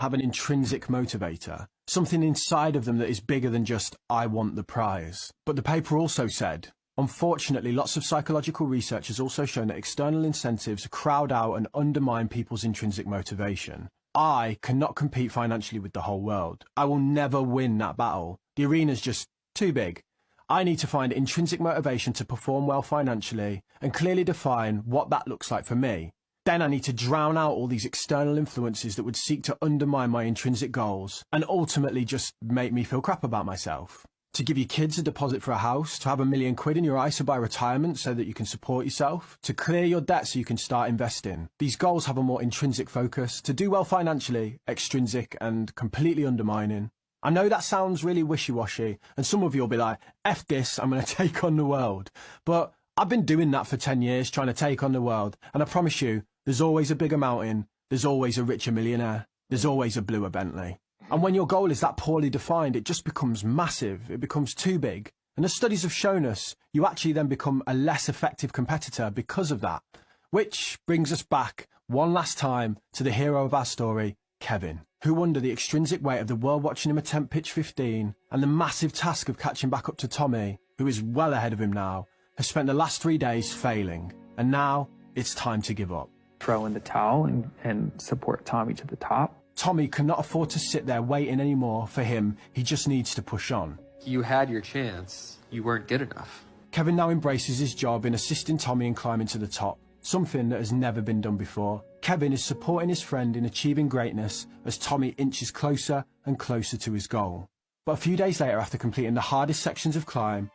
have an intrinsic motivator, something inside of them that is bigger than just, I want the prize. But the paper also said, unfortunately, lots of psychological research has also shown that external incentives crowd out and undermine people's intrinsic motivation. I cannot compete financially with the whole world. I will never win that battle. The arena's just too big. I need to find intrinsic motivation to perform well financially and clearly define what that looks like for me. Then I need to drown out all these external influences that would seek to undermine my intrinsic goals and ultimately just make me feel crap about myself. To give your kids a deposit for a house, to have £1 million in your ISA by retirement so that you can support yourself, to clear your debt so you can start investing. These goals have a more intrinsic focus. To do well financially, extrinsic and completely undermining. I know that sounds really wishy-washy, and some of you will be like, F this, I'm going to take on the world. But I've been doing that for 10 years, trying to take on the world, and I promise you, there's always a bigger mountain, there's always a richer millionaire, there's always a bluer Bentley. And when your goal is that poorly defined, it just becomes massive, it becomes too big. And as studies have shown us, you actually then become a less effective competitor because of that. Which brings us back, one last time, to the hero of our story, Kevin, who under the extrinsic weight of the world watching him attempt pitch 15 and the massive task of catching back up to Tommy, who is well ahead of him now, has spent the last 3 days failing. And now it's time to give up. Throw in the towel and support Tommy to the top. Tommy cannot afford to sit there waiting anymore. For him, he just needs to push on. You had your chance. You weren't good enough. Kevin now embraces his job in assisting Tommy in climbing to the top, something that has never been done before. Kevin is supporting his friend in achieving greatness as Tommy inches closer and closer to his goal. But a few days later, after completing the hardest sections of climb,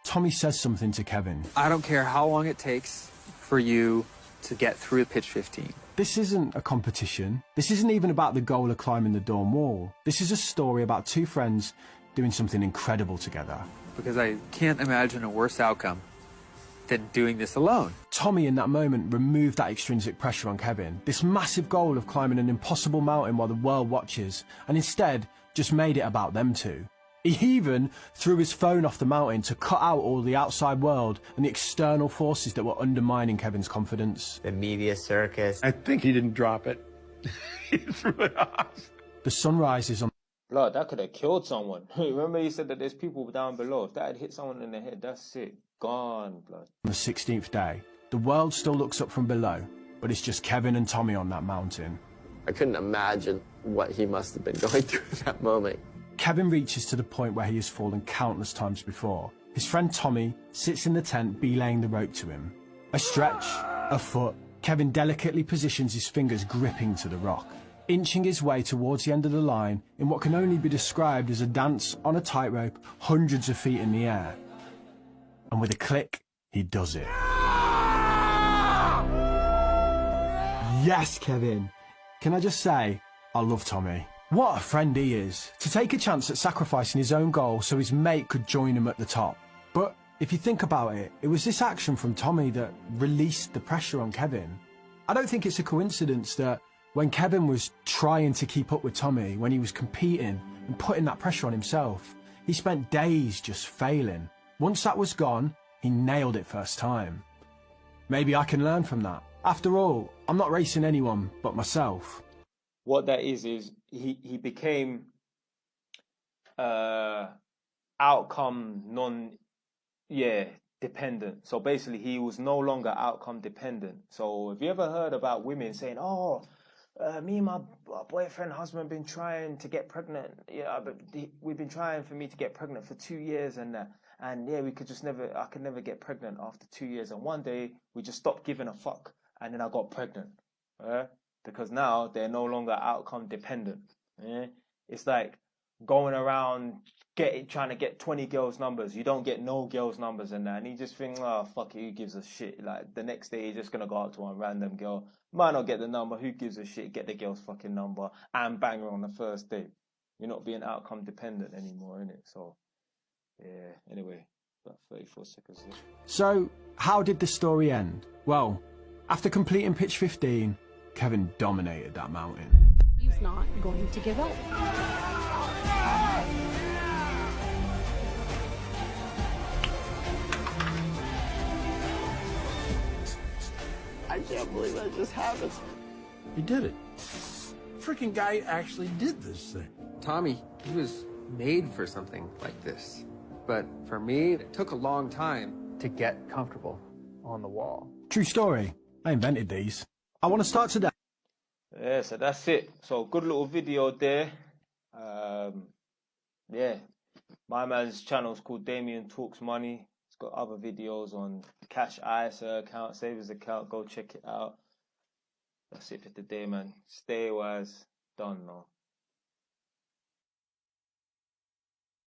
Tommy says something to Kevin. I don't care how long it takes for you to get through pitch 15. This isn't a competition. This isn't even about the goal of climbing the dorm wall. This is a story about two friends doing something incredible together. Because I can't imagine a worse outcome than doing this alone. Tommy in that moment removed that extrinsic pressure on Kevin, this massive goal of climbing an impossible mountain while the world watches, and instead just made it about them two. He even threw his phone off the mountain to cut out all the outside world and the external forces that were undermining Kevin's confidence. The media circus. I think he didn't drop it. He threw it off. The sun rises on... Blood, that could have killed someone. Remember you said that there's people down below. If that had hit someone in the head, that's it. Gone, blood. On the 16th day, the world still looks up from below, but it's just Kevin and Tommy on that mountain. I couldn't imagine what he must have been going through at that moment. Kevin reaches to the point where he has fallen countless times before. His friend Tommy sits in the tent belaying the rope to him. A stretch, a foot. Kevin delicately positions his fingers gripping to the rock, inching his way towards the end of the line in what can only be described as a dance on a tightrope hundreds of feet in the air. And with a click, he does it. Yes, Kevin. Can I just say, I love Tommy. What a friend he is, to take a chance at sacrificing his own goal so his mate could join him at the top. But if you think about it, it was this action from Tommy that released the pressure on Kevin. I don't think it's a coincidence that when Kevin was trying to keep up with Tommy, when he was competing and putting that pressure on himself, he spent days just failing. Once that was gone, he nailed it first time. Maybe I can learn from that. After all, I'm not racing anyone but myself. What that is he became outcome dependent. So basically he was no longer outcome dependent. So have you ever heard about women saying, me and my boyfriend, husband been trying to get pregnant. Yeah, but we've been trying for me to get pregnant for 2 years and yeah, I could never get pregnant after 2 years. And one day we just stopped giving a fuck and then I got pregnant. Because now they're no longer outcome dependent. It's like going around trying to get 20 girls' numbers. You don't get no girls' numbers and that. And you just think, oh, fuck it, who gives a shit? Like, the next day, you're just going to go out to one random girl. Might not get the number. Who gives a shit? Get the girl's fucking number and bang her on the first date. You're not being outcome dependent anymore, innit? So, yeah, anyway, about 34 seconds left. So, how did the story end? Well, after completing pitch 15, Kevin dominated that mountain. He's not going to give up. I can't believe that just happened. He did it. freaking guy actually did this thing. Tommy, he was made for something like this. But for me, it took a long time. To get comfortable on the wall. True story. I invented these. I want to start today. Yeah, so that's it. So good little video there. Yeah, my man's channel is called Damien Talks Money. It's got other videos on Cash ISA account, savings account. Go check it out. That's it for today, man. Stay wise. Done now.